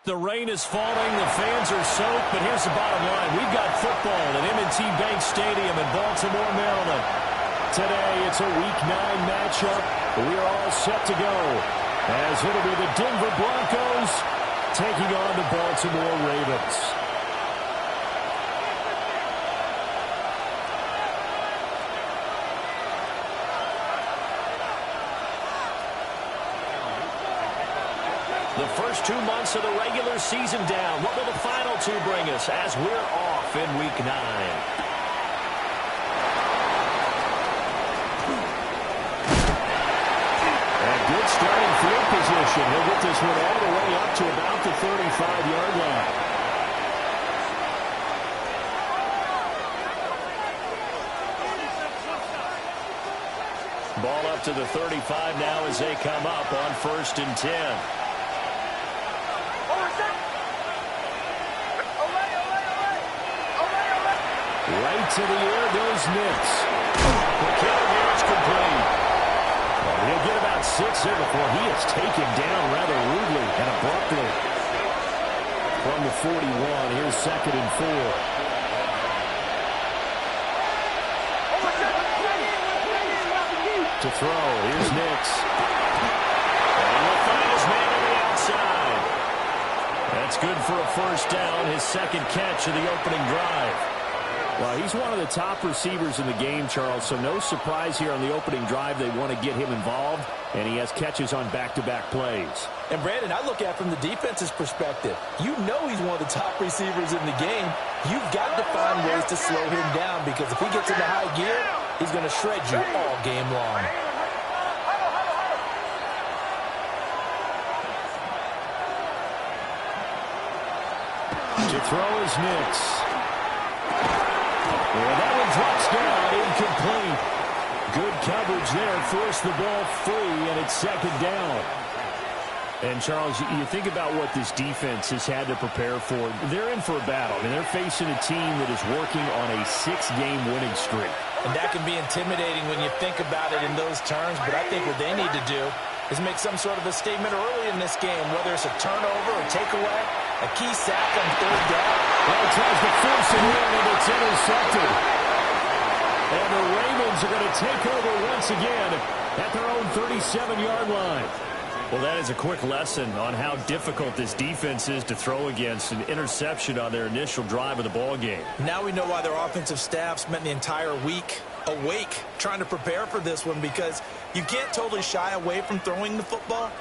The rain is falling, the fans are soaked, but here's the bottom line. We've got football at M&T Bank Stadium in Baltimore, Maryland. Today, it's a Week 9 matchup. We are all set to go, as it'll be the Denver Broncos taking on the Baltimore Ravens. The first 2 months of the regular season down. What will the final 2 bring us as we're off in Week 9? A good starting field position. He'll get this one all the way up to about the 35-yard line. Ball up to the 35 now as they come up on 1st and 10. Right to the air goes Nix. The carry is complete. He'll get about 6 here before he is taken down rather rudely and abruptly. From the 41, here's 2nd and 4. To throw, here's Nix. And he'll find his man on the outside. That's good for a 1st down, his 2nd catch of the opening drive. Well, he's one of the top receivers in the game, Charles, so no surprise here on the opening drive. They want to get him involved, and he has catches on back-to-back plays. And, Brandon, I look at it from the defense's perspective. You know he's one of the top receivers in the game. You've got to find ways to slow him down because if he gets into high gear, he's going to shred you all game long. To throw is Nix. Well, that one drops down, incomplete. Good coverage there, forced the ball free, and it's 2nd down. And, Charles, you think about what this defense has had to prepare for. They're in for a battle. I mean, they're facing a team that is working on a 6-game winning streak. And that can be intimidating when you think about it in those terms, but I think what they need to do is make some sort of a statement early in this game, whether it's a turnover or takeaway, a key sack on 3rd down. Well, tries to force it in, and it's intercepted. And the Ravens are going to take over once again at their own 37-yard line. Well, that is a quick lesson on how difficult this defense is to throw against. An interception on their initial drive of the ball game. Now we know why their offensive staff spent the entire week awake trying to prepare for this one, because you can't totally shy away from throwing the football,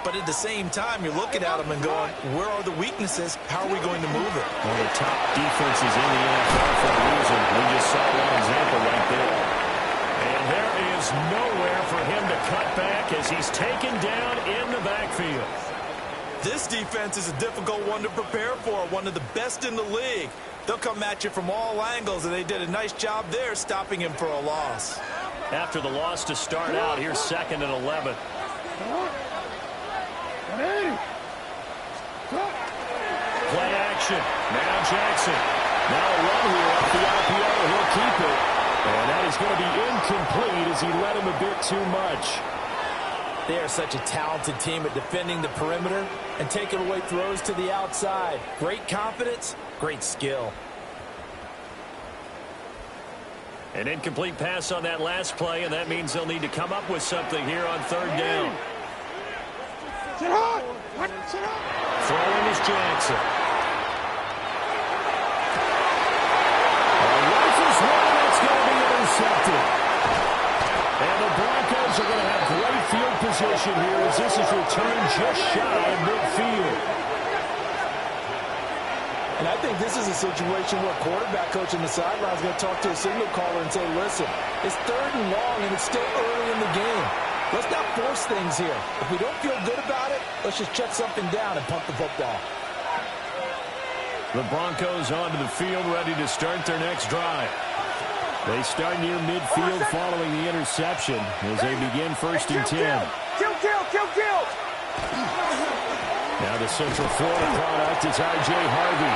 but at the same time you're looking at them and going, where are the weaknesses? How are we going to move it? One of the top defenses in the NFL for a reason. We just saw one example right there. And there is nowhere for him to cut back as he's taken down in the backfield. This defense is a difficult one to prepare for, one of the best in the league. They'll come at you from all angles, and they did a nice job there stopping him for a loss. After the loss to start out, here's 2nd and 11. Play action. Now Jackson. Now a run here off the RPO. He'll keep it. And that is going to be incomplete as he led him a bit too much. They are such a talented team at defending the perimeter and taking away throws to the outside. Great confidence, great skill. An incomplete pass on that last play, and that means they'll need to come up with something here on 3rd down. Throwing is Jackson. Rifles one, that's going to be intercepted. And the Broncos are going to have great field position here as this is returned just shy of midfield. And I think this is a situation where quarterback coach on the sideline is going to talk to a signal caller and say, listen, it's 3rd and long and it's still early in the game. Let's not force things here. If we don't feel good about it, let's just shut something down and punt the football. The Broncos onto the field, ready to start their next drive. They start near midfield following the interception as they begin 1st and 10. Kill! Now the Central Florida product is R.J. Harvey.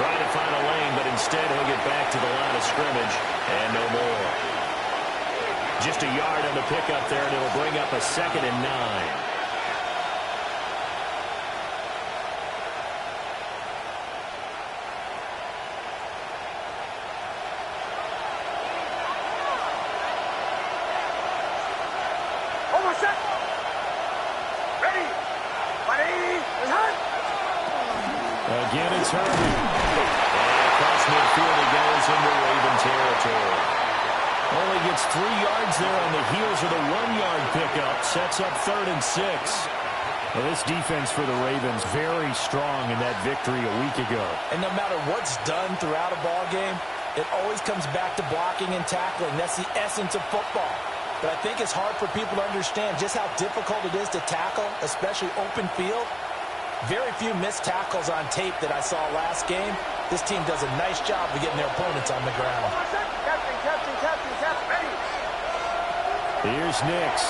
Trying to find a lane, but instead he'll get back to the line of scrimmage and no more. Just a yard on the pickup there, and it'll bring up a 2nd and 9. return. And across midfield he goes into Raven territory. Only gets 3 yards there on the heels of the 1-yard pickup. Sets up 3rd and 6. Well, this defense for the Ravens very strong in that victory a week ago. And no matter what's done throughout a ball game, it always comes back to blocking and tackling. That's the essence of football. But I think it's hard for people to understand just how difficult it is to tackle, especially open field. Very few missed tackles on tape that I saw last game. This team does a nice job of getting their opponents on the ground. Captain. Here's Nix.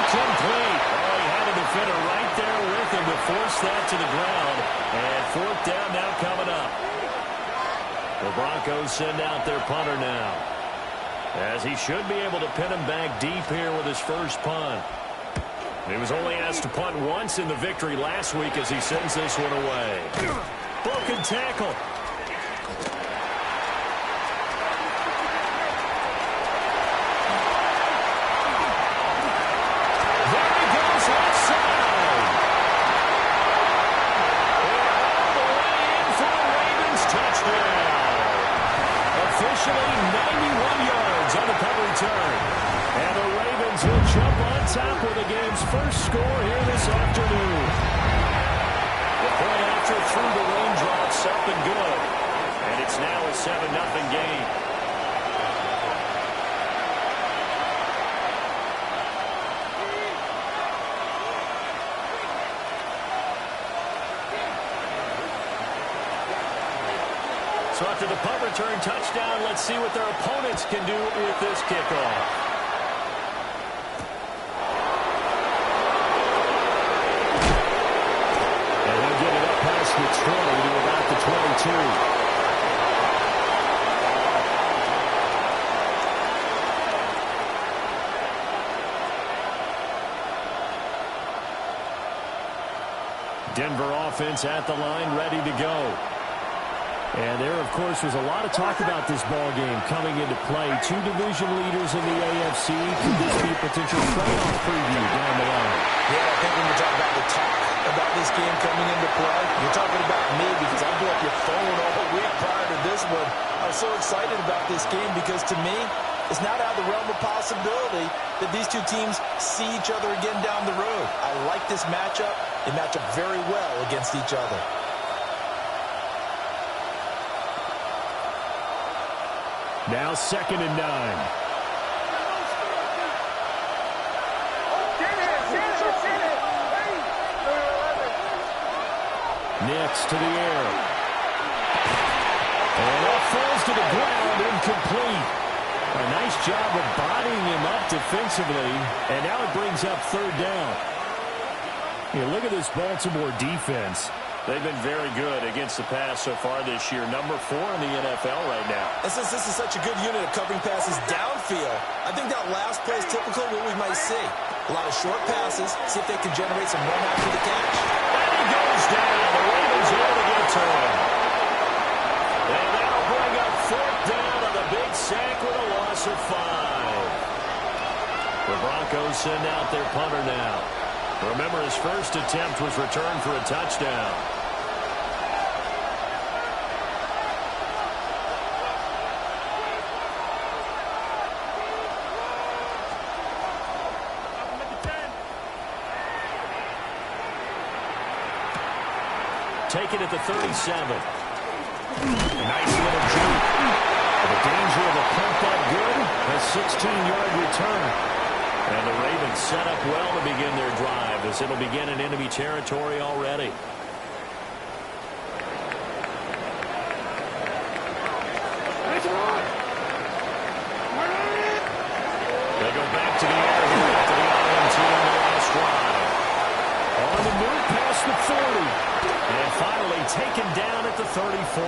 Incomplete. Oh, he had a defender right there with him to force that to the ground. And 4th down now coming up. The Broncos send out their punter now, as he should be able to pin him back deep here with his first punt. He was only asked to punt once in the victory last week as he sends this one away. Broken tackle. Officially 91 yards on the punt return. And the Ravens will jump on top with the game's first score here this afternoon. The point after through the raindrops up and good. And it's now a 7-0 game. So after the punt return touchdown, let's see what their opponents can do with this kickoff. And he'll get it up past the 20 to about the 22. Denver offense at the line, ready to go. And there, of course, was a lot of talk about this ball game coming into play. 2 division leaders in the AFC. Could this be a potential playoff preview down the line? Yeah, I think when you talk about the talk about this game coming into play, you're talking about me because I blew up your phone all week prior to this one. I was so excited about this game because, to me, it's not out of the realm of possibility that these two teams see each other again down the road. I like this matchup. They match up very well against each other. Now 2nd and 9. Nix to the air. And that falls to the ground, incomplete. A nice job of bodying him up defensively. And now it brings up 3rd down. Yeah, look at this Baltimore defense. They've been very good against the pass so far this year. Number 4 in the NFL right now. And since this is such a good unit of covering passes downfield, I think that last play is typical of what we might see. A lot of short passes, see if they can generate some run after the catch. And he goes down. The Ravens able to get to him. And that'll bring up 4th down on the big sack with a loss of 5. The Broncos send out their punter now. Remember, his first attempt was returned for a touchdown. Take it at the 37. Nice little juke. The danger of a punt that good. A 16-yard return. And the Ravens set up well to begin their drive as it'll begin in enemy territory already. They go back to the air here after the INT on the last drive. On the move past the 40. And finally taken down at the 34.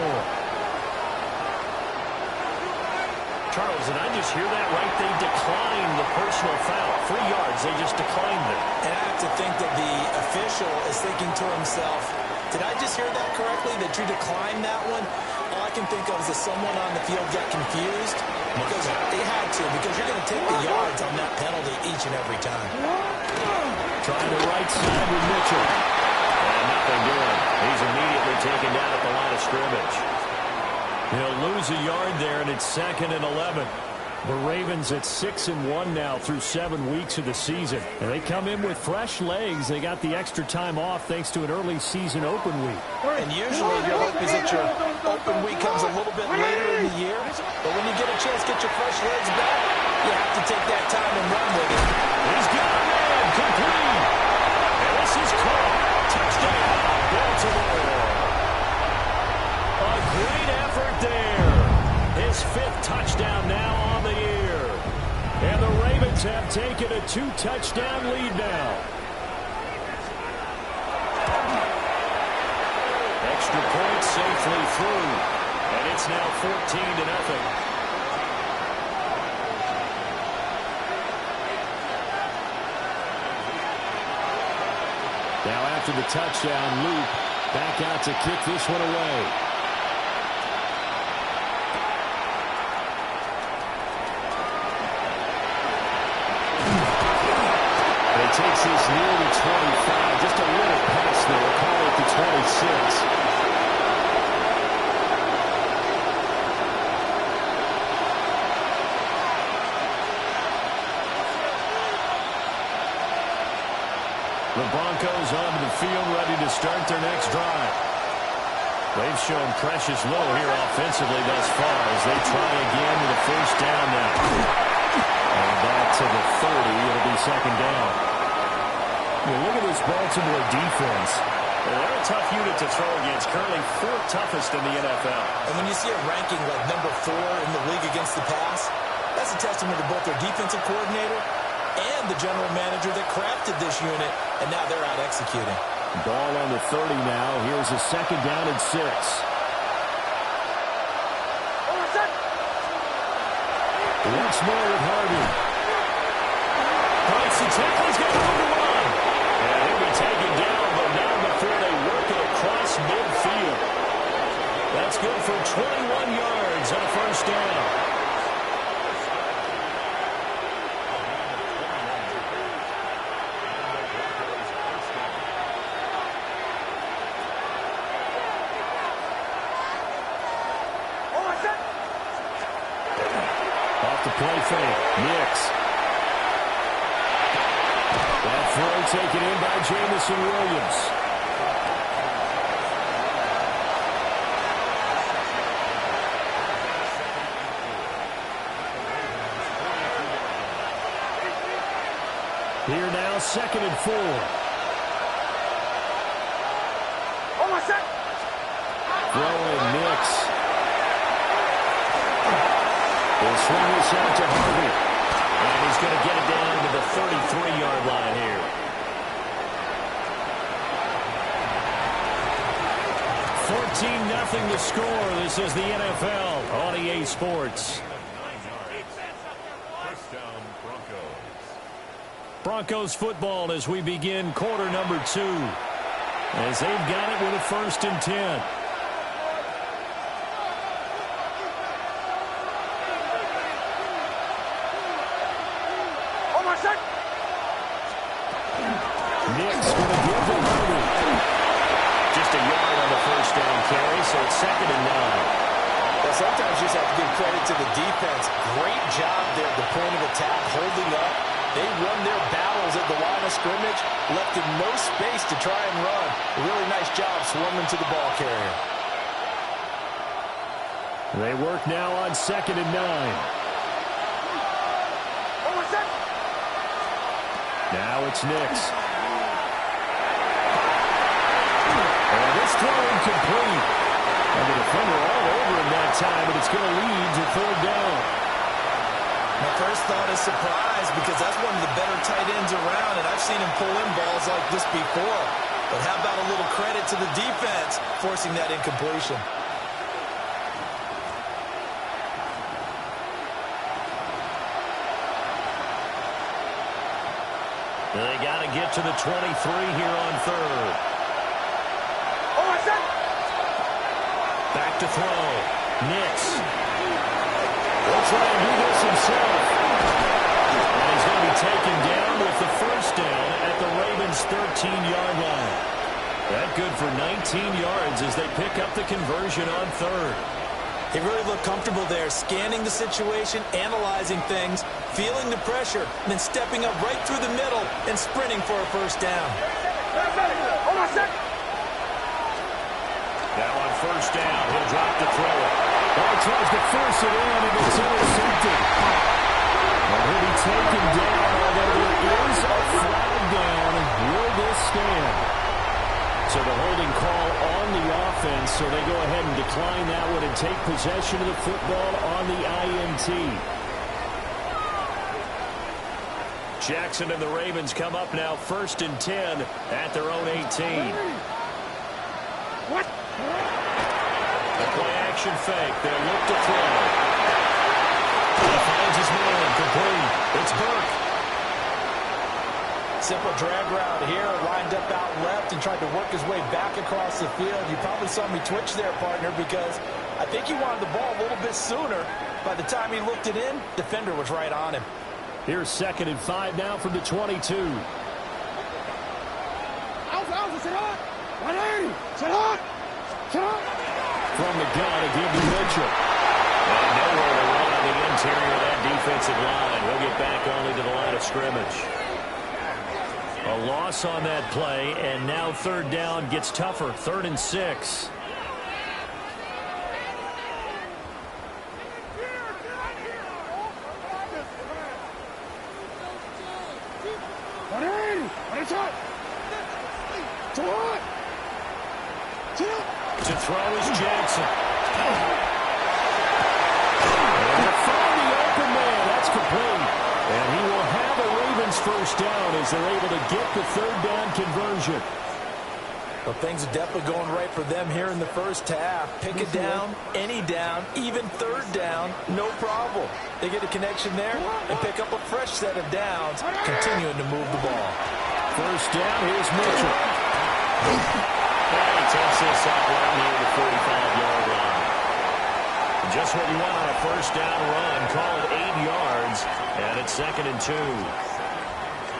Charles, did I just hear that right? They declined the personal foul. 3 yards, they just declined it. And I have to think that the official is thinking to himself, did I just hear that correctly, that you declined that one? All I can think of is that someone on the field got confused because they had to, because you're going to take the yards on that penalty each and every time. Trying the right side with Mitchell. And nothing doing. He's immediately taken down at the line of scrimmage. He'll lose a yard there, and it's 2nd and 11. The Ravens at 6-1 now through 7 weeks of the season. And they come in with fresh legs. They got the extra time off thanks to an early season open week. And usually your hope is that your open week comes a little bit later in the year. But when you get a chance to get your fresh legs back, you have to take that time and run with it. He's got a man complete. And this is caught. Touchdown, Baltimore. A great effort there. His 5th touchdown now on the year. And the Ravens have taken a 2-touchdown lead now. Extra point safely through. And it's now 14-0. Now after the touchdown, Luke back out to kick this one away. Takes this near the 25. Just a little pass there. Call it the 26. The Broncos onto the field, ready to start their next drive. They've shown precious little here offensively thus far as they try again with a first down now. And back to the 30. It'll be 2nd down. Look at this Baltimore defense. They're a tough unit to throw against, currently 4th toughest in the NFL. And when you see a ranking like number 4 in the league against the pass, that's a testament to both their defensive coordinator and the general manager that crafted this unit, and now they're out executing. Ball on the 30 now. Here's a 2nd down and 6. Once more with Harvey. Breaks the tackle. He's got number 1. And he'll be taken down, but not before they work it across midfield. That's good for 21 yards on a first down. Off the play fake. Nix. That throw taken in by Jamison Williams. Here now, 2nd and 4. Throwing Nix. He'll swing this out to Harvey. And he's going to get it down to the 33-yard line here. 14-0 to score. This is the NFL on EA Sports. Broncos football as we begin quarter number 2. As they've got it with a 1st and 10. Nix going to give to Harvey. Just a yard on the first down carry, so it's 2nd and 9. Well, sometimes you just have to give credit to the defense. Great job there at the point of attack, holding up. They won their battles at the line of scrimmage, left in no space to try and run. A really nice job swarming to the ball carrier. They work now on 2nd and 9. Now it's Nix. And this throw incomplete. And the defender all over him that time, but it's going to lead to 3rd down. My first thought is surprise, because that's one of the better tight ends around, and I've seen him pull in balls like this before. But how about a little credit to the defense forcing that incompletion? They got to get to the 23 here on 3rd. Back to throw. Nix. He'll try and do this himself. And he's going to be taken down with the first down at the Ravens' 13-yard line. That good for 19 yards as they pick up the conversion on third. He really looked comfortable there, scanning the situation, analyzing things, feeling the pressure, and then stepping up right through the middle and sprinting for a first down. Hold on a second. Now on first down, he'll drop to throw it. Well, he tries to force it in, and it's intercepted. And he'll be taken down, although there is a flag down. Will this stand? So the holding call on the offense, so they go ahead and decline that one and take possession of the football on the INT. Jackson and the Ravens come up now 1st and 10 at their own 18. What? A play action fake. They'll look to throw. He finds his man complete. It's Burke. Simple drag route here, lined up out left and tried to work his way back across the field. You probably saw me twitch there, partner, because I think he wanted the ball a little bit sooner. By the time he looked it in, defender was right on him. Here's 2nd and 5 now from the 22. Sit on. 180. Sit on. Sit on. From the gun, a give to Mitchell. And nowhere to run on the interior of that defensive line. He'll get back only to the line of scrimmage. A loss on that play, and now 3rd down gets tougher. 3rd and 6. To throw is Jackson. And to find the open man, that's complete. And he will have a Ravens first down as they're able to get the 3rd down conversion. Well, things are definitely going right for them here in the first half. Pick it down, any down, even 3rd down, no problem. They get a connection there and pick up a fresh set of downs, continuing to move the ball. First down, here's Mitchell. And he takes this up right near the 45-yard line. Just what you want on a first down run. Call it 8 yards, and it's 2nd and 2.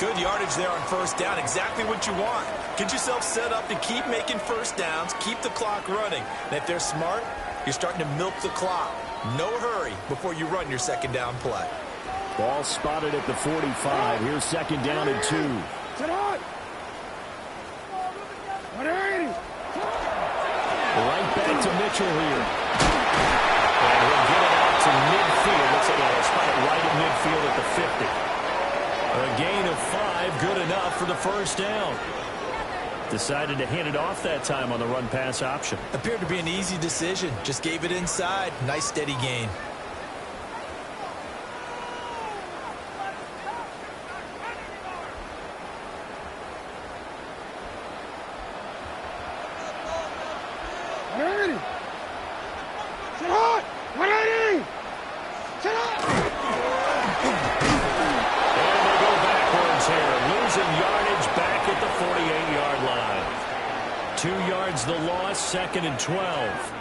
Good yardage there on first down. Exactly what you want. Get yourself set up to keep making first downs, keep the clock running. And if they're smart, you're starting to milk the clock. No hurry before you run your 2nd down play. Ball spotted at the 45. Here's 2nd down and 2. Sit on. 180. Right back to Mitchell here. And he'll get it out to midfield. Looks like he'll spot it right at midfield at the 50. A gain of 5, good enough for the first down. Decided to hand it off that time on the run-pass option. Appeared to be an easy decision. Just gave it inside. Nice steady gain. The loss, 2nd and 12.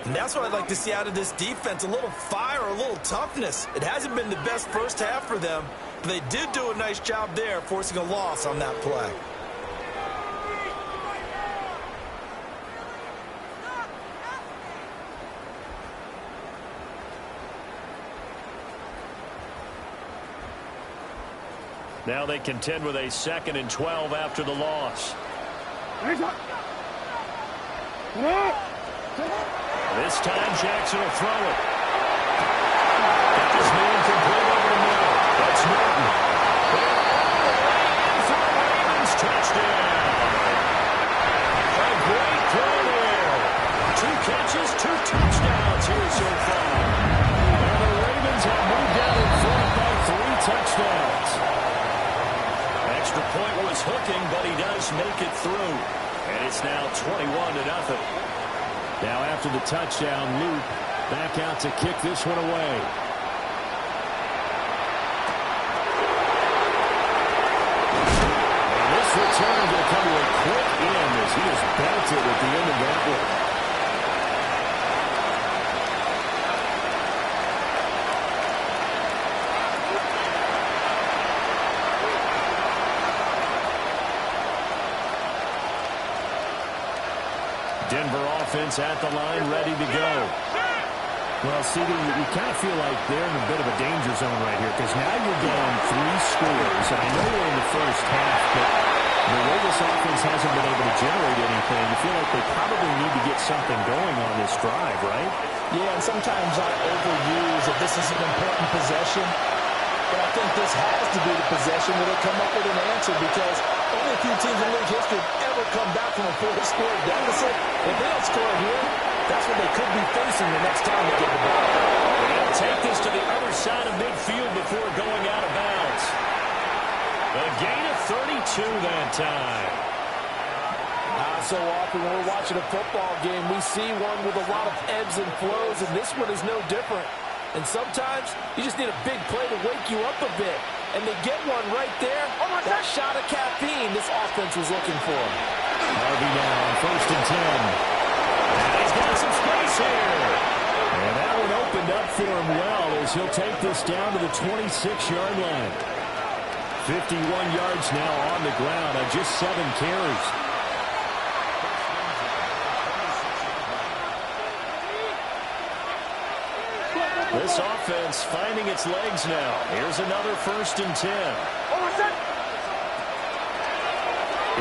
And that's what I'd like to see out of this defense. A little fire, a little toughness. It hasn't been the best first half for them, but they did do a nice job there, forcing a loss on that play. Now they contend with a 2nd and 12 after the loss. This time Jackson will throw it. Got his man complete over the middle. That's Norton. And for the Ravens, touchdown. A great play there. 2 catches, 2 touchdowns here so far. And the Ravens have moved out in front by 3 touchdowns. Extra point was hooking, but he does make it through. And it's now 21-0. Now after the touchdown, Luke back out to kick this one away. And this return going to come to a quick end as he is belted at the end of that one. Denver offense at the line, ready to go. Well, CD, you kind of feel like they're in a bit of a danger zone right here because now you're down 3 scores. And I know we're in the first half, but the way this offense hasn't been able to generate anything, you feel like they probably need to get something going on this drive, right? Yeah, and sometimes I overuse if this is an important possession. But I think this has to be the possession where they come up with an answer because only a few teams in league history have ever come back from a 4-score deficit. If they don't score here, that's what they could be facing the next time they get the ball. They'll take this to the other side of midfield before going out of bounds. A gain of 32 that time. So often when we're watching a football game, we see one with a lot of ebbs and flows, and this one is no different. And sometimes you just need a big play to wake you up a bit. And they get one right there. That shot of caffeine this offense was looking for. Harvey now on 1st and 10. And he's got some space here. And that one opened up for him well as he'll take this down to the 26-yard line. 51 yards now on the ground on just 7 carries. This offense finding its legs now. Here's another 1st and 10.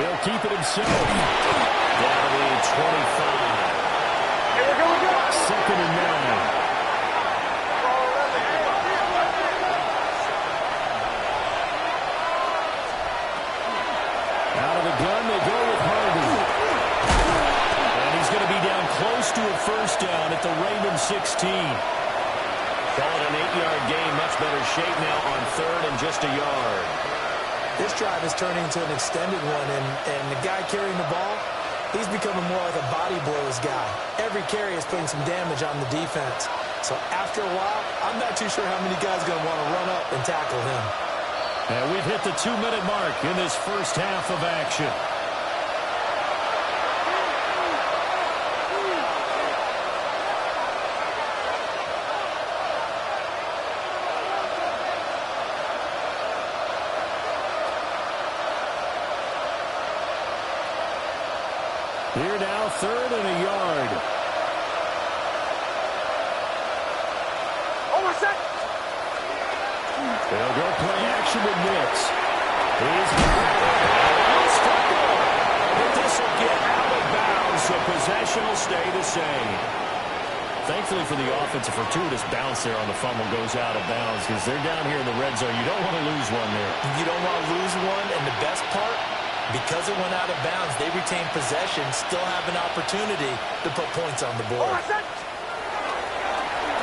He'll keep it himself. Down to the 25. Here we go. 2nd and 9. Out of the gun, they go with Harvey. And he's going to be down close to a 1st down at the Raymond 16. Call it an 8-yard gain. Much better shape now on 3rd and just a yard. This drive is turning into an extended one, and the guy carrying the ball, he's becoming more like a body blows guy. Every carry is putting some damage on the defense. So after a while, I'm not too sure how many guys are going to want to run up and tackle him. And we've hit the 2-minute mark in this first half of action. Here now, 3rd and a yard. They'll go play action with Nix. He's fumble. But this will get out of bounds, so possession will stay the same. Thankfully for the offense, a fortuitous bounce there on the fumble goes out of bounds because they're down here in the red zone. You don't want to lose one there. You don't want to lose one, and the best part, because it went out of bounds, they retain possession, still have an opportunity to put points on the board.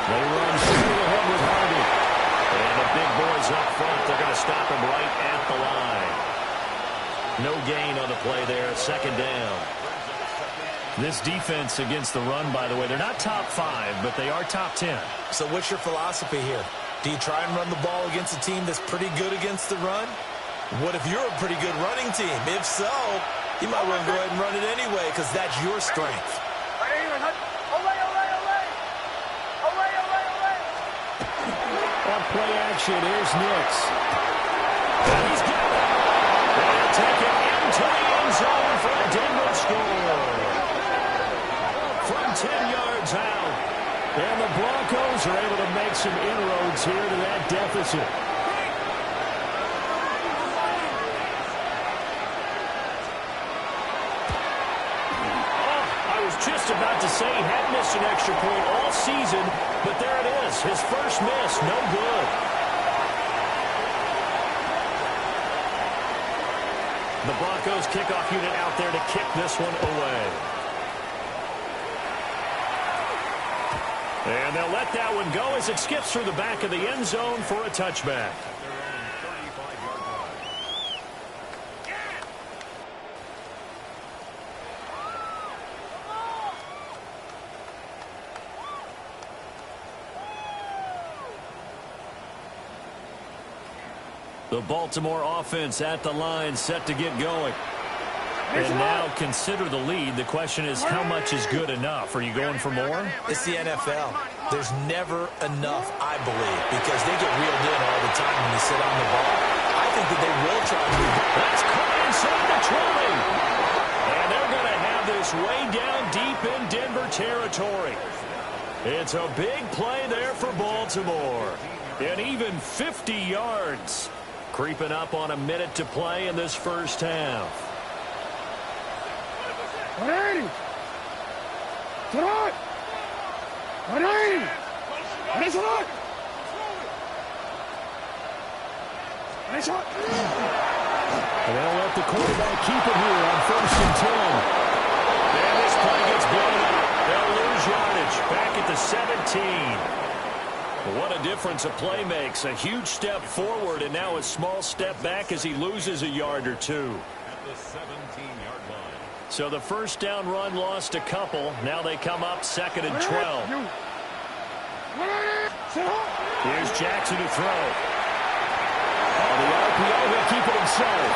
They run straight ahead with Harvey. And the big boys up front, they're going to stop him right at the line. No gain on the play there, 2nd down. This defense against the run, by the way, they're not top 5, but they are top 10. So what's your philosophy here? Do you try and run the ball against a team that's pretty good against the run? What if you're a pretty good running team? If so, you might want to go ahead and run it anyway because that's your strength. On play action, here's Nix. And he's got it. They'll take it into the end zone for a Denver score. From 10 yards out. And the Broncos are able to make some inroads here to that deficit. Just about to say he had missed an extra point all season, but there it is. His first miss, no good. The Broncos kickoff unit out there to kick this one away. And they'll let that one go as it skips through the back of the end zone for a touchback. The Baltimore offense at the line, set to get going. And now consider the lead. The question is, how much is good enough? Are you going for more? It's the NFL. There's never enough, I believe, because they get reeled in all the time when they sit on the ball. I think that they will try to move it. That's caught inside the 20. And they're going to have this this way down deep in Denver territory. It's a big play there for Baltimore. And even 50 yards. Creeping up on a minute to play in this first half. 180. Sit on. 180. Nice on. Nice on. And they'll let the quarterback keep it here on 1st and 10. And this play gets blown up. They'll lose yardage. Back at the 17. What a difference a play makes. A huge step forward and now a small step back as he loses a yard or two. At the 17-yard line. So the first down run lost a couple. Now they come up 2nd and 12. Here's Jackson to throw. On the RPO, he'll keep it himself.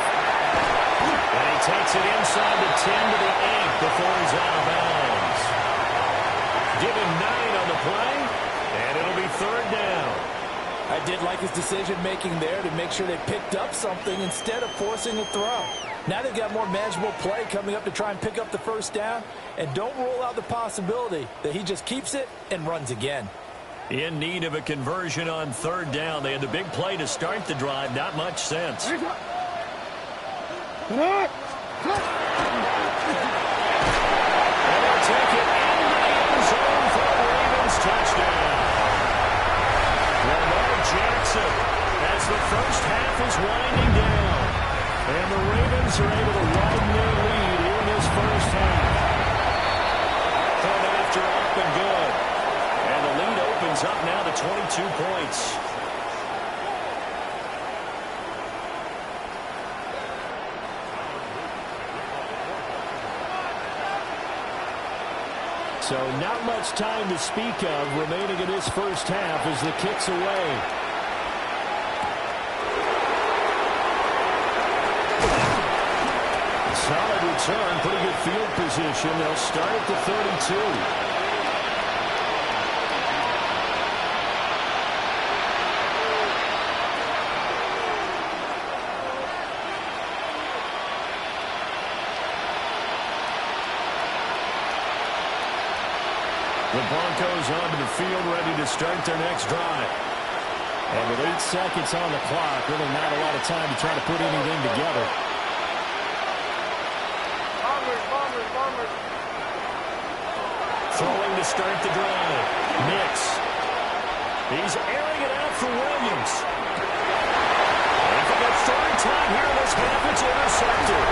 And he takes it inside the 10 to the 8 before he's out of bounds. Give him 9 on the play, and it'll be 3rd down. I did like his decision-making there to make sure they picked up something instead of forcing a throw. Now they've got more manageable play coming up to try and pick up the first down, and don't rule out the possibility that he just keeps it and runs again. In need of a conversion on 3rd down. They had the big play to start the drive. Not much sense. Come on. And they'll take it into the end zone for the Ravens touchdown. Lamar Jackson as the first half is winding down. And the Ravens are able to widen their lead in this first half. Point after up and good. And the lead opens up now to 22 points. So not much time to speak of remaining in this first half as the kick's away. Solid return, pretty good field position. They'll start at the 32. The Broncos onto the field, ready to start their next drive. And with 8 seconds on the clock, really not a lot of time to try to put anything together. Throwing to start the drive. Nix. He's airing it out for Williams. And for the 3rd time here in this half, it's intercepted.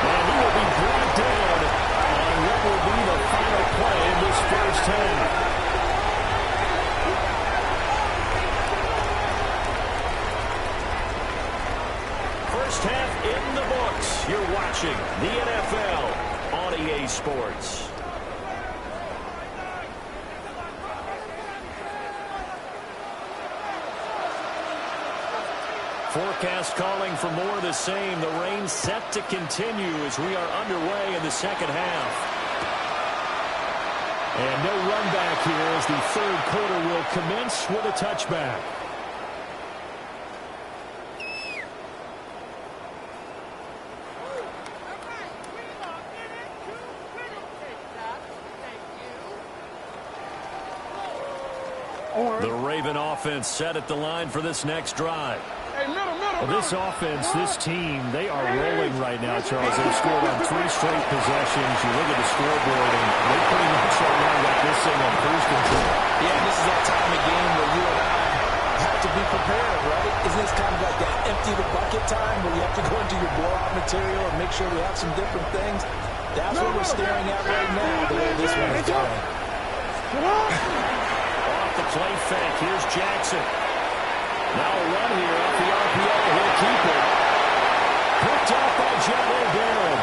And he will be brought down on what will be the final play in this first half. First half in the books. You're watching the NFL on EA Sports. Forecast calling for more of the same. The rain set to continue as we are underway in the second half. And no run back here as the 3rd quarter will commence with a touchback. The Raven offense set at the line for this next drive. Well, this offense, this team, they are rolling right now, Charles. They've scored on 3 straight possessions. You look at the scoreboard, and they pretty much right now got this thing on cruise control. Yeah, this is that time of game where you and I have to be prepared, right? Isn't this kind of like that empty the bucket time where you have to go into your blowout material and make sure we have some different things? That's what we're staring at right now, the way this one is going. Off the play fake, here's Jackson. Now a run here off the RPO. He'll keep it. Picked off by Jalen Barron.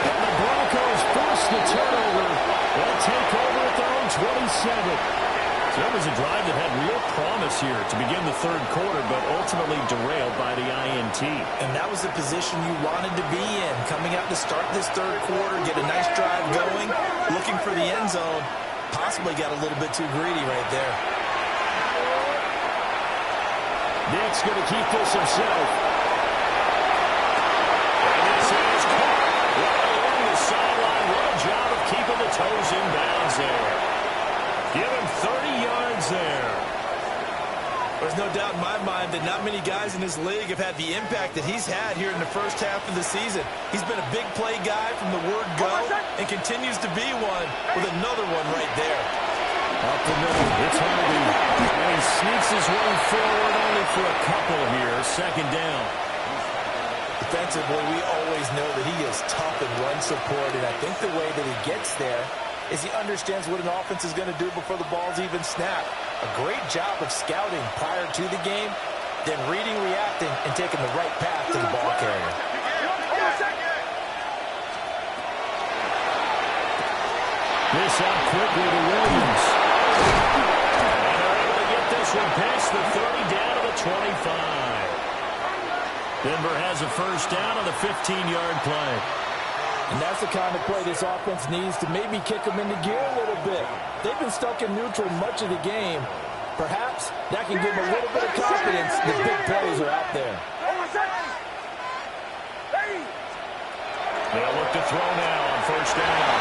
And the Broncos force the turnover. They'll take over at their own 27. So it was a drive that had real promise here to begin the 3rd quarter, but ultimately derailed by the INT. And that was the position you wanted to be in. Coming out to start this 3rd quarter, get a nice drive going, looking for the end zone. Possibly got a little bit too greedy right there. Nick's going to keep this himself. And this is caught right along the side. mind that not many guys in this league have had the impact that he's had here in the first half of the season. He's been a big play guy from the word go and continues to be one with another one right there. Up the middle, it's Harvey. And he sneaks his way forward only for a couple here. Second down. Defensively, we always know that he is tough in run support, and I think the way that he gets there is he understands what an offense is going to do before the ball's even snapped. A great job of scouting prior to the game, then reading, reacting, and taking the right path to the ball carrier. This out quickly to Williams. And they're able to get this one past the 30 down to the 25. Denver has a first down on the 15-yard play. And that's the kind of play this offense needs to maybe kick them into gear a little bit. They've been stuck in neutral much of the game. Perhaps that can give them a little bit of confidence that big plays are out there. They'll look to throw now on first down.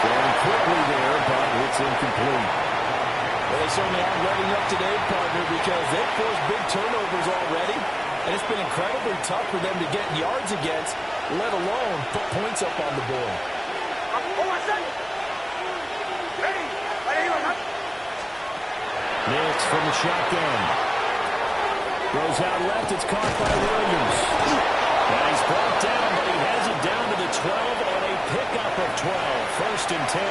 Throwing quickly there, but it's incomplete. Well, they certainly aren't letting up today, partner, because they've forced big turnovers already. And it's been incredibly tough for them to get yards against, let alone put points up on the board. Nix from the shotgun. Goes out left. It's caught by Williams. And he's brought down, but he has it down to the 12 on a pickup of 12. First and 10.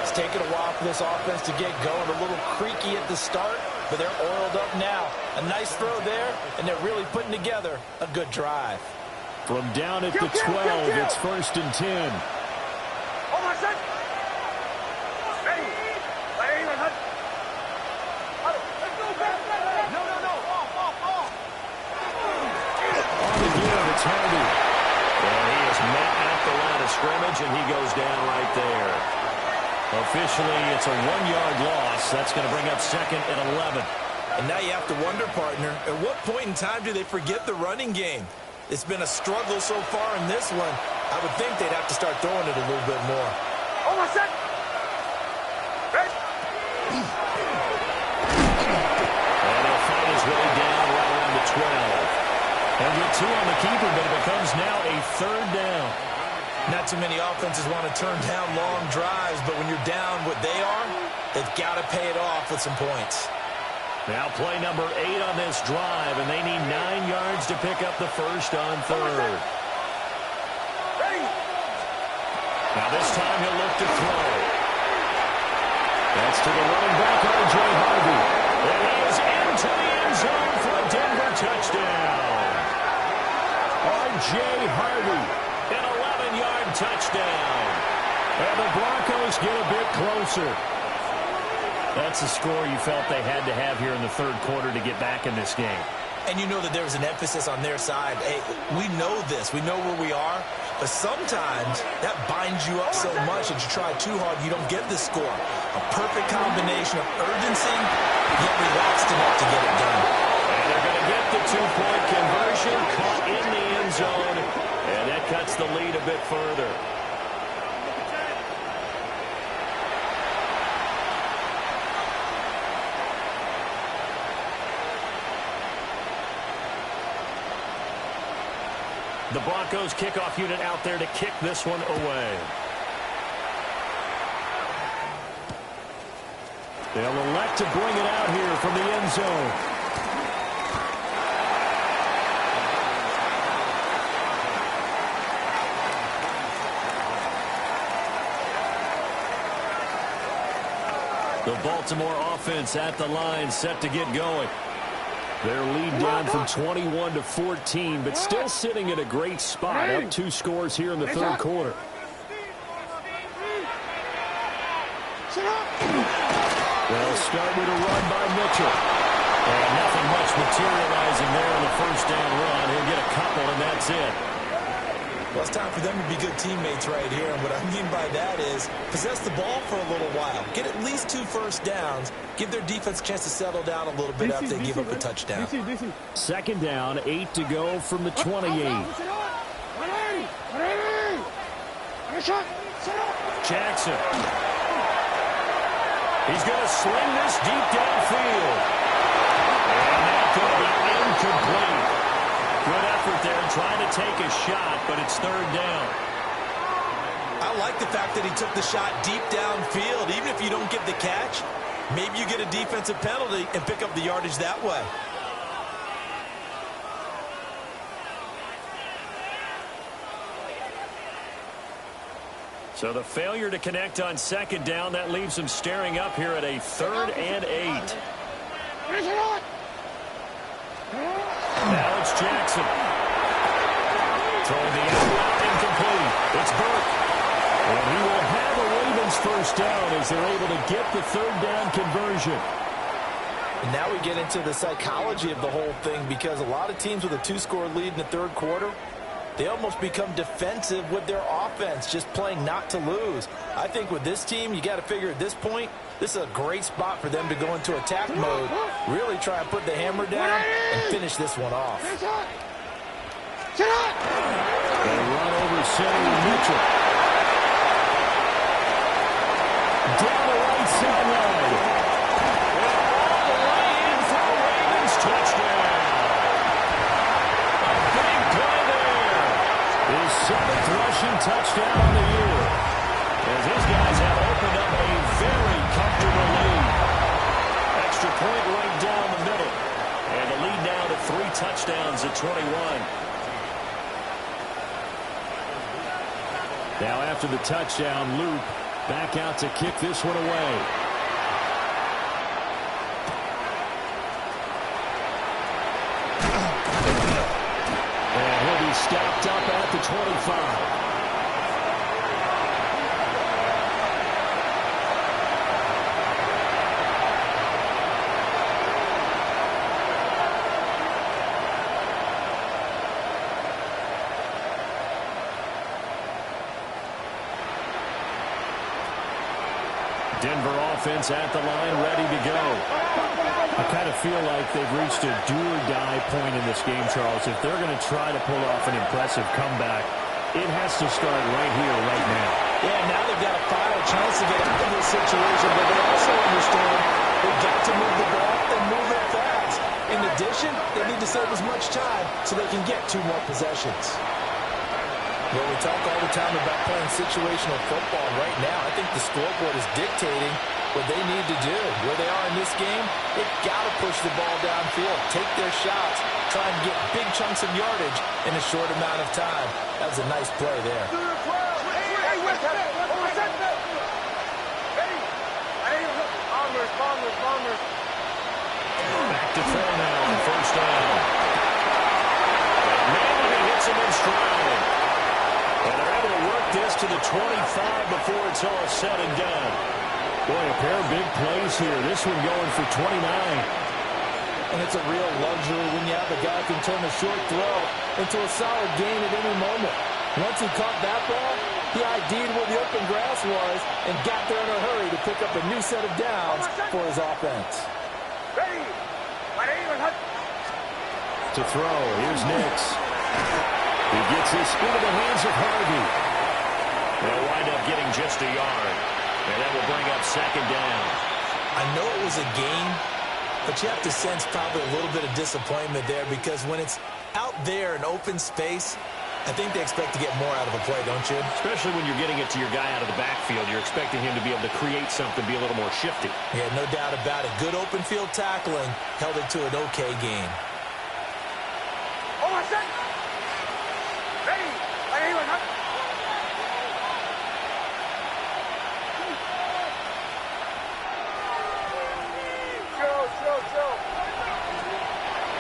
It's taken a while for this offense to get going. A little creaky at the start, but they're oiled up now. A nice throw there, and they're really putting together a good drive. From down at the 12, it's first and 10. It's Hardy. And he is met at the line of scrimmage, and he goes down right there. Officially, it's a 1-yard loss. That's going to bring up second and 11. And now you have to wonder, partner, at what point in time do they forget the running game? It's been a struggle so far in this one. I would think they'd have to start throwing it a little bit more. And he'll find his way down right around the 12. They'll get 2 on the keeper, but it becomes now a third down. Not too many offenses want to turn down long drives, but when you're down what they are, they've got to pay it off with some points. Now play number 8 on this drive, and they need 9 yards to pick up the first on third. Now this time he'll look to throw. That's to the running back, R.J. Harvey. And he is into the end zone for a Denver touchdown. R.J. Harvey, an 11-yard touchdown. And the Broncos get a bit closer. That's the score you felt they had to have here in the third quarter to get back in this game. And you know that there was an emphasis on their side. Hey, we know this. We know where we are. But sometimes that binds you up so much that you try too hard, you don't get the score. A perfect combination of urgency, yet relaxed enough to get it done. And they're going to get the 2-point conversion, caught in the end zone, and that cuts the lead a bit further. The Broncos kickoff unit out there to kick this one away. They'll elect to bring it out here from the end zone. The Baltimore offense at the line, set to get going. Their lead down from 21 to 14, but still sitting at a great spot. Up 2 scores here in the third quarter. They'll start with a run by Mitchell. And nothing much materializing there in the first down run. He'll get a couple, and that's it. Well, it's time for them to be good teammates right here. And what I mean by that is possess the ball for a little while. Get at least 2 first downs. Give their defense a chance to settle down a little bit after they give up a touchdown. Second down, 8 to go from the 28. Jackson. He's going to sling this deep downfield. And that's going to be incomplete. Good effort there trying to take a shot, but it's third down. I like the fact that he took the shot deep downfield. Even if you don't get the catch, maybe you get a defensive penalty and pick up the yardage that way. So the failure to connect on second down, that leaves him staring up here at a 3rd and 8. Now it's Jackson. Throwing the out incomplete. It's Burke. And he will have a Ravens first down as they're able to get the 3rd down conversion. And now we get into the psychology of the whole thing, because a lot of teams with a 2-score lead in the third quarter, they almost become defensive with their offense, just playing not to lose. I think with this team, you got to figure at this point, this is a great spot for them to go into attack mode, really try and put the hammer down and finish this one off. They run over center Mitchell. Down the right sideline. All the way in for a Ravens touchdown. A big play there. His 7th rushing touchdown on the year, as his guys have opened up a very comfortable lead. Extra point right down the middle. And the lead now to 3 touchdowns at 21. Now after the touchdown, Luke back out to kick this one away. And he'll be stopped up at the 25. Denver offense at the line, ready to go. I kind of feel like they've reached a do-or-die point in this game, Charles. If they're going to try to pull off an impressive comeback, it has to start right here, right now. Yeah, now they've got a final chance to get out of this situation, but they also understand they've got to move the ball and move it fast. In addition, they need to save as much time so they can get 2 more possessions. Well, we talk all the time about playing situational football. Right now, I think the scoreboard is dictating what they need to do. Where they are in this game, they've got to push the ball downfield, take their shots, try and get big chunks of yardage in a short amount of time. That was a nice play there. Back to throw now on first down. And he hits him in stride. And they're able to work this to the 25 before it's all said and done. Boy, a pair of big plays here. This one going for 29. And it's a real luxury when you have a guy who can turn a short throw into a solid gain at any moment. Once he caught that ball, he ID'd where the open grass was and got there in a hurry to pick up a new set of downs for his offense. To throw, here's Nix. He gets his into the hands of Harvey. They'll wind up getting just a yard. And that will bring up second down. I know it was a gain, but you have to sense probably a little bit of disappointment there, because when it's out there in open space, I think they expect to get more out of a play, don't you? Especially when you're getting it to your guy out of the backfield. You're expecting him to be able to create something, be a little more shifty. Yeah, no doubt about it. Good open field tackling held it to an okay game.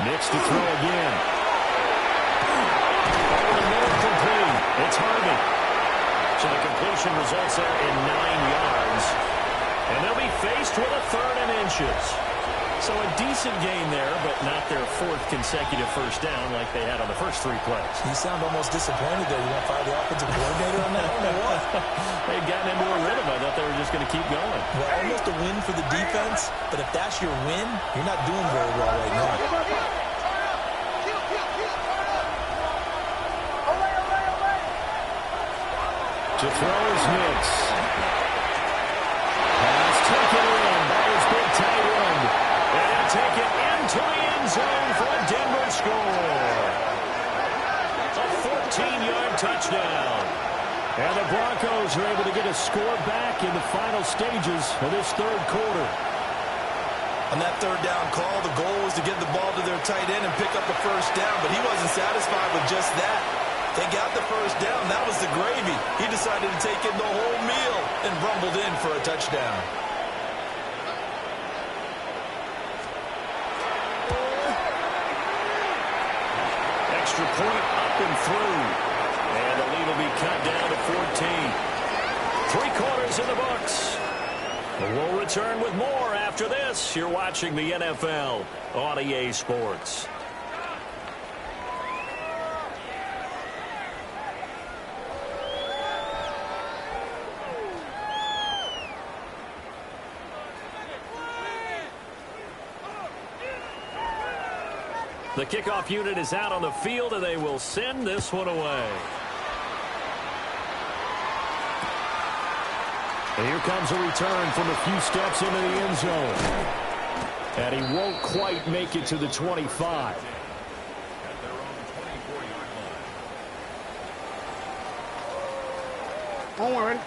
Nix to throw again. Complete. It's Harvey. So the completion results there in 9 yards. And they'll be faced with a 3rd and inches. So a decent gain there, but not their 4th consecutive first down like they had on the first 3 plays. You sound almost disappointed there. You want to fire the offensive coordinator on that one or what? They'd gotten into a rhythm. I thought they were just going to keep going. Well, almost a win for the defense, but if that's your win, you're not doing very well right now. To throw is Nix. Pass taken in by his big tight end. And he'll take it into the score. A 14-yard touchdown. And the Broncos are able to get a score back in the final stages of this third quarter. On that third down call, the goal was to get the ball to their tight end and pick up a first down, but he wasn't satisfied with just that. They got the first down. That was the gravy. He decided to take in the whole meal and rumbled in for a touchdown. Extra point up and through. And the lead will be cut down to 14. 3 quarters in the books. We'll return with more after this. You're watching the NFL on EA Sports. The kickoff unit is out on the field, and they will send this one away. And here comes a return from a few steps into the end zone. And he won't quite make it to the 25. Don't worry.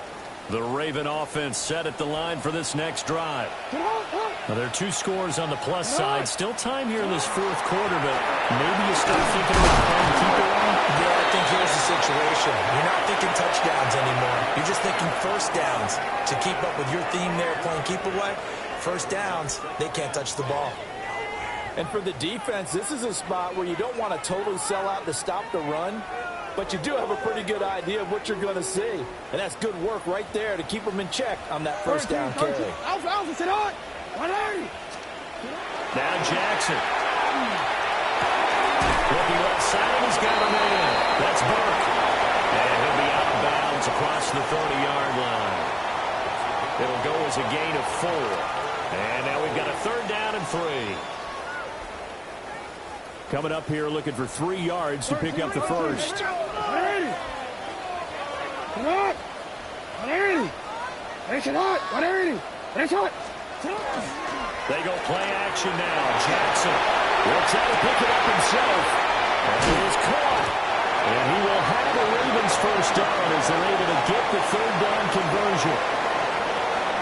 The Raven offense set at the line for this next drive. Now, there are 2 scores on the plus side. Still time here in this fourth quarter, but maybe you start thinking about trying to keep it on. Yeah, I think here's the situation. You're not thinking touchdowns anymore. You're just thinking first downs. To keep up with your theme there, playing keep away, first downs, they can't touch the ball. And for the defense, this is a spot where you don't want to totally sell out to stop the run, but you do have a pretty good idea of what you're going to see. And that's good work right there to keep them in check on that first down carry. Alpha, sit on. 180. Now Jackson. Looking left side, he's got a man. That's Burke. And he'll be out of bounds across the 30-yard line. It'll go as a gain of 4. And now we've got a 3rd down and 3. Coming up here looking for 3 yards to pick up the first. 180. Come on. 180. It's hot. 180. It's hot. They go play action now. Jackson will try to pick it up himself. And he is caught. And he will have the Ravens first down as they're able to get the 3rd down conversion.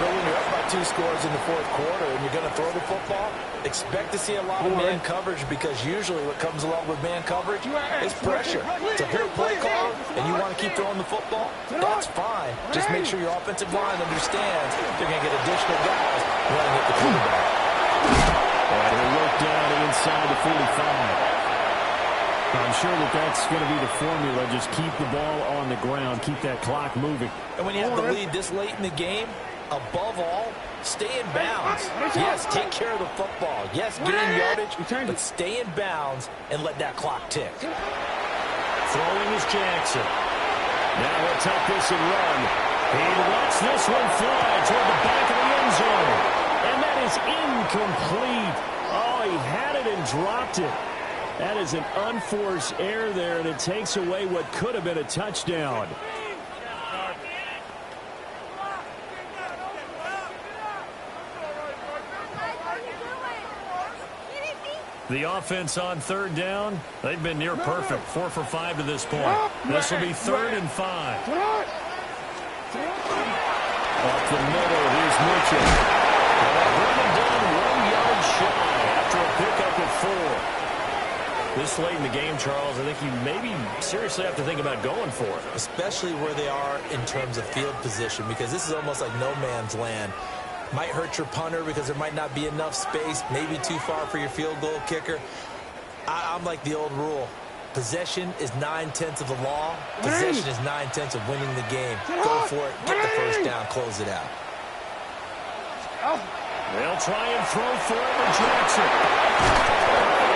But when you're up by 2 scores in the fourth quarter and you're going to throw the football, expect to see a lot of man coverage, because usually what comes along with man coverage is pressure. So if you're a play caller and you want to keep throwing the football, that's fine. Just make sure your offensive line understands they're going to get additional guys running at the quarterback. And he'll work down inside the 45. I'm sure that's going to be the formula. Just keep the ball on the ground, keep that clock moving. And when you have the lead this late in the game, above all, stay in bounds. Yes, take care of the football. Yes, gain yardage, but stay in bounds and let that clock tick. Throwing is Jackson. Now he'll take this and run. He lets this one fly toward the back of the end zone. And that is incomplete. Oh, he had it and dropped it. That is an unforced error there, and it takes away what could have been a touchdown. The offense on 3rd down, they've been near perfect. 4 for 5 to this point. This will be 3rd and 5. Up the middle, here's Mitchell. Bring him down 1 yard shy after a pickup of 4. This late in the game, Charles, I think you maybe seriously have to think about going for it. Especially where they are in terms of field position, because this is almost like no man's land. Might hurt your punter because there might not be enough space, maybe too far for your field goal kicker. I'm like the old rule. Possession is 9/10 of the law. Possession is 9/10 of winning the game. Go for it. Get the first down. Close it out. They'll try and throw for Jackson.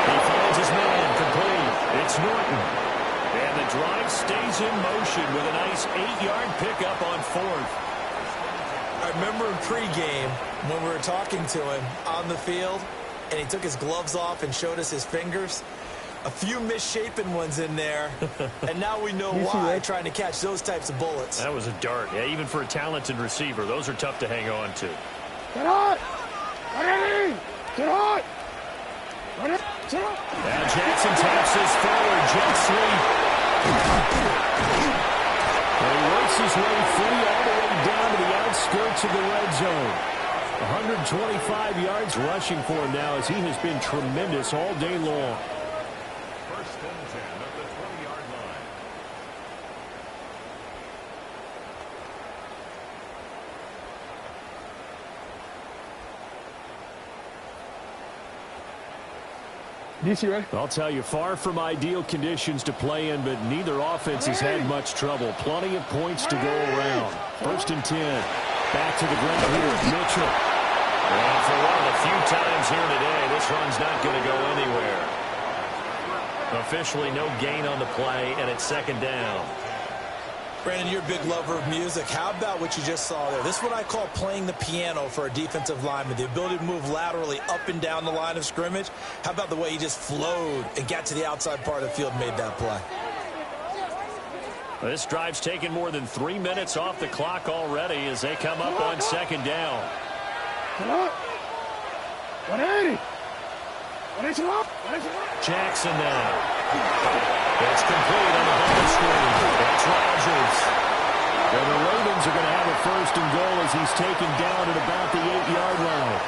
He finds his man complete. It's Norton. And the drive stays in motion with a nice 8-yard pickup on 4th. I remember in pregame when we were talking to him on the field, and he took his gloves off and showed us his fingers. A few misshapen ones in there, and now we know why, trying to catch those types of bullets. That was a dart. Yeah, even for a talented receiver, those are tough to hang on to. Get hot! Get hot! Get hot! Now Jackson taps this forward. Jet sweep. He works his way free all the way down to the outskirts of the red zone. 125 yards rushing for him now as he has been tremendous all day long. First and 10 at the 20-yard line. DC, ready? I'll tell you, far from ideal conditions to play in, but neither offense has had much trouble. Plenty of points to go around. First and 10. Back to the ground here. Mitchell. And for one of the few times here today, this run's not going to go anywhere. Officially no gain on the play, and it's second down. Brandon, you're a big lover of music. How about what you just saw there? This is what I call playing the piano for a defensive lineman. The ability to move laterally up and down the line of scrimmage. How about the way he just flowed and got to the outside part of the field and made that play? This drive's taken more than 3 minutes off the clock already as they come up on second down. 180. Jackson now. It's complete on the ball screen. That's Rodgers. And the Ravens are going to have a first and goal as he's taken down at about the 8-yard line.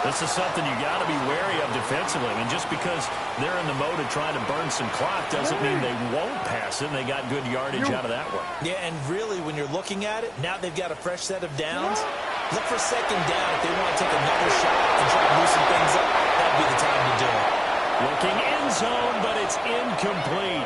This is something you got to be wary of defensively. I mean, just because they're in the mode of trying to burn some clock doesn't mean they won't pass it. And they got good yardage out of that one. Yeah, and really, when you're looking at it, now they've got a fresh set of downs. Look for second down if they want to take another shot and try to loosen things up. That'd be the time to do it. Looking end zone, but it's incomplete.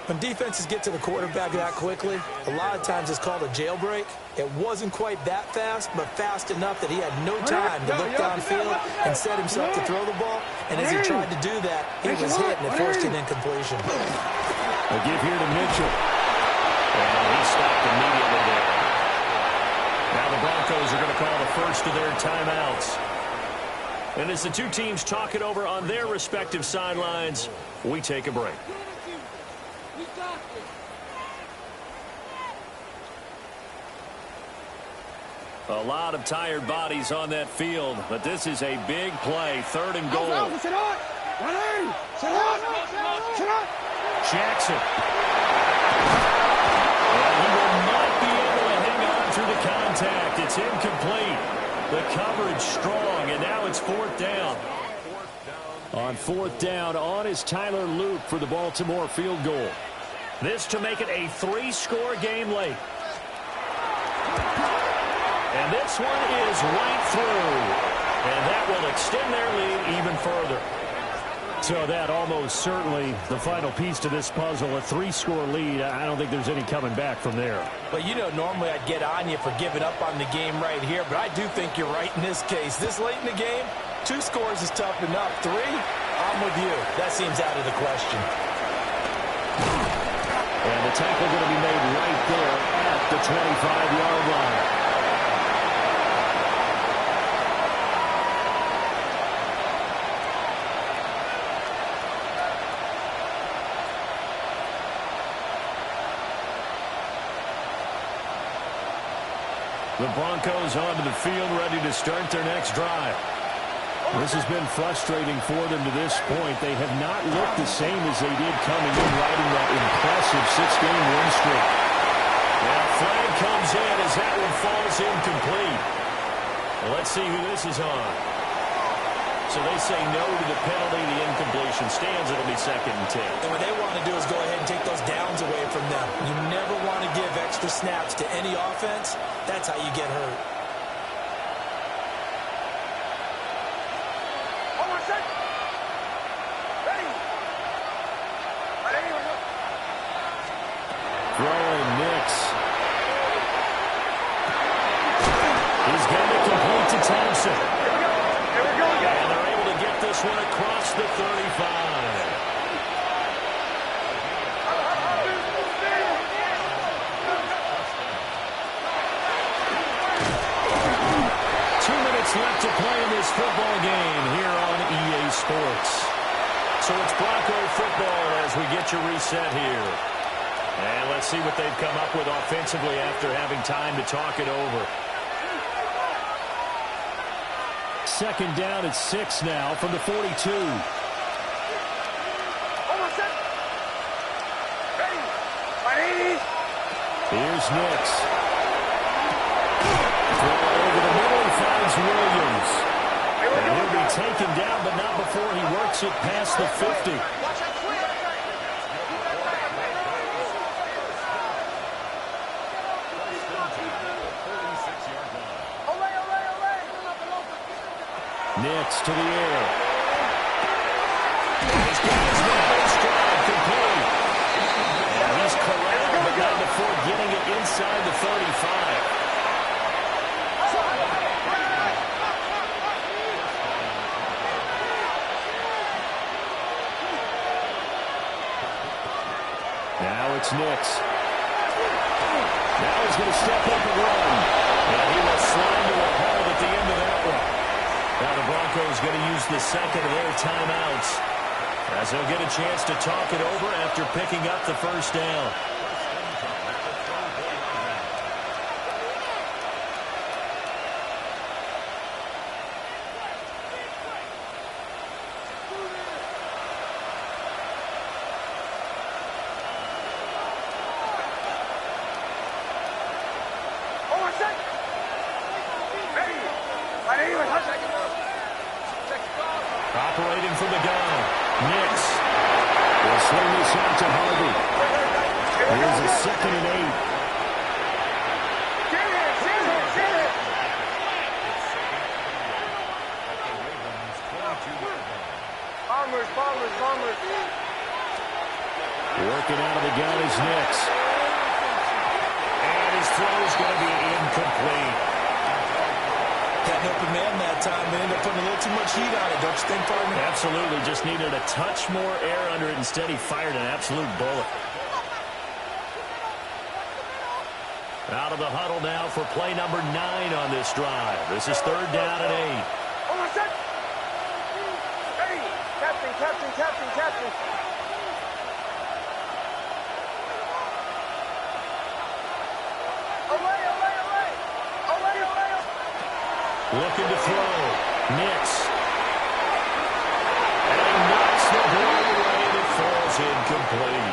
When defenses get to the quarterback that quickly, a lot of times it's called a jailbreak. It wasn't quite that fast, but fast enough that he had no time to look downfield and set himself to throw the ball. And as he tried to do that, he was hit and it forced an incompletion. A give here to Mitchell. And he stopped immediately there. Now the Broncos are going to call the first of their timeouts. And as the two teams talk it over on their respective sidelines, we take a break. A lot of tired bodies on that field, but this is a big play. Third and goal. Jackson. And he will not be able to hang on through the contact. It's incomplete. The coverage strong, and now it's fourth down. On fourth down, on is Tyler Luke for the Baltimore field goal. This to make it a 3-score game late. And this one is right through. And that will extend their lead even further. So that almost certainly the final piece to this puzzle, a 3-score lead. I don't think there's any coming back from there. Well, you know, normally I'd get on you for giving up on the game right here, but I do think you're right in this case. This late in the game, 2 scores is tough enough. 3, I'm with you. That seems out of the question. And the tackle going to be made right there at the 25-yard line. The Broncos onto the field, ready to start their next drive. This has been frustrating for them to this point. They have not looked the same as they did coming in, riding that impressive 6-game win streak. And a flag comes in as that one falls incomplete. Well, let's see who this is on. So they say no to the penalty. The incompletion stands. It'll be second and 10. And what they want to do is go ahead and take those downs away from them. You never want to give extra snaps to any offense. That's how you get hurt. Throwing Nix. He's got it complete to Thompson. And they're able to get this one across the 35. Left to play in this football game here on EA Sports. So it's Bronco football as we get you reset here. And let's see what they've come up with offensively after having time to talk it over. second down at 6 now from the 42. Here's Nix. Throw over the middle, he finds Williams. And he'll be taken down, but not before he works it past the 50. Nix to the air. He's got his one-man stride complete. And he's corralled, but not before getting it inside the 35. Now it's Nix. Now he's going to step up and run. And he will slide to a hold at the end of that one. Now the Broncos going to use the second of their timeouts as they'll get a chance to talk it over after picking up the first down. Operating from the gun, Nix will swing this out to Harvey. Here's a 2nd and 8. Bombers. Working out of the gun is Nix. And his throw is going to be incomplete. Got an open man that time. They ended up putting a little too much heat on it, don't you think, partner? Absolutely. Just needed a touch more air under it. Instead, he fired an absolute bullet. Out of the huddle now for play number 9 on this drive. This is 3rd down and 8. Captain. Looking to throw. Nix. And he knocks the ball away and it falls incomplete.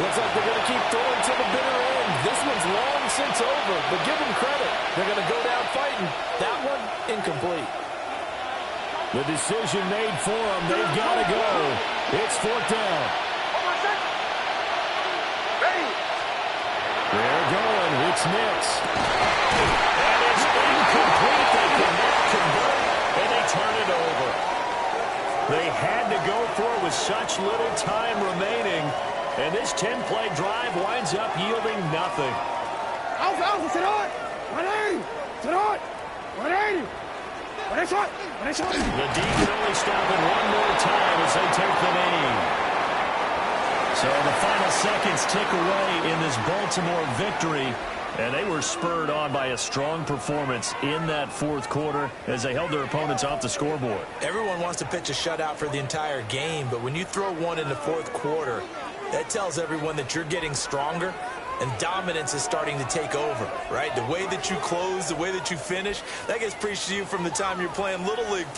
Looks like they're going to keep throwing to the bitter end. This one's long since over, but give them credit. They're going to go down fighting. That one, incomplete. The decision made for them. They've got to go. It's 4th down. They're going. It's Nix. And it's incomplete. They cannot convert, and they turn it over. They had to go for it with such little time remaining, and this 10-play drive winds up yielding nothing. Alpha, sit on! 180! Sit on! 180! The D can only stop it one more time as they take the knee. So the final seconds tick away in this Baltimore victory, and they were spurred on by a strong performance in that 4th quarter as they held their opponents off the scoreboard. Everyone wants to pitch a shutout for the entire game, but when you throw one in the 4th quarter, that tells everyone that you're getting stronger and dominance is starting to take over, right? The way that you close, the way that you finish, that gets preached to you from the time you're playing Little League football.